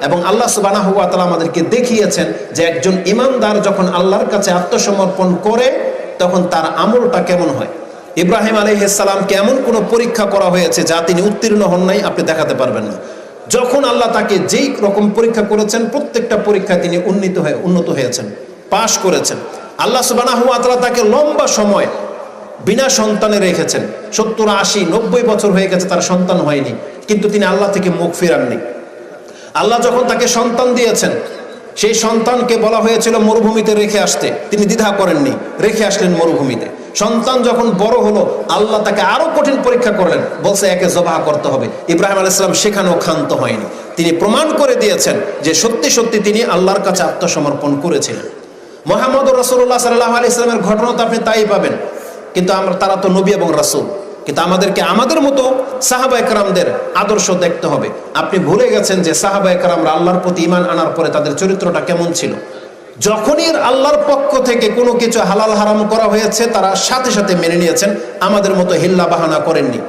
এবং আল্লাহ সুবহানাহু ওয়া তাআলা আমাদেরকে দেখিয়েছেন যে একজন ঈমানদার যখন আল্লাহর কাছে আত্মসমর্পণ করে তখন তার আমলটা কেমন হয়। ইব্রাহিম আলাইহিস সালামকে এমন কোনো পরীক্ষা করা হয়েছে যা তিনি উত্তীর্ণ হন নাই, আপনি দেখাতে পারবেন না। যখন আল্লাহ তাকে যেই রকম পরীক্ষা করেছেন প্রত্যেকটা পরীক্ষায় তিনি উন্নত হয়েছেন, পাশ করেছেন। আল্লাহ সুবহানাহু ওয়া তাআলা তাকে লম্বা সময় বিনা সন্তানে রেখেছেন। 70, 80, 90 বছর হয়ে গেছে, তার সন্তান হয়নি, কিন্তু তিনি আল্লাহ থেকে মুখ ফেরাননি। আল্লাহ যখন তাকে সন্তান দিয়েছেন, সেই সন্তানকে বলা হয়েছিল মরুভূমিতে রেখে আসতে, তিনি দ্বিধা করেননি, রেখে আসলেন মরুভূমিতে। সন্তান যখন বড় হলো আল্লাহ তাকে আরো কঠিন পরীক্ষা করলেন, বলছে একে জবাহ করতে হবে। ইব্রাহিম আলাইহিস সালাম সেখানেও ক্ষান্ত হয়নি, তিনি প্রমাণ করে দিয়েছেন যে সত্যি সত্যি তিনি আল্লাহর কাছে আত্মসমর্পণ করেছিলেন। মুহাম্মদুর রাসূলুল্লাহ সাল্লাল্লাহু আলাইহি ওয়াসাল্লামের ঘটনা তো আপনি তাই পাবেন, কিন্তু তারা তো নবী এবং রাসূল, কিন্তু আমাদেরকে আমাদের মতো সাহাবায়ে কেরামদের আদর্শ দেখতে হবে। আপনি ভুলে গেছেন যে সাহাবায়ে কেরামরা আল্লাহর প্রতি ঈমান আনার পরে তাদের চরিত্রটা কেমন ছিল। যখনই আল্লাহর পক্ষ থেকে কোনো কিছু হালাল হারাম করা হয়েছে তারা সাথে সাথে মেনে নিয়েছেন, আমাদের মতো হিল্লা বাহানা করেননি।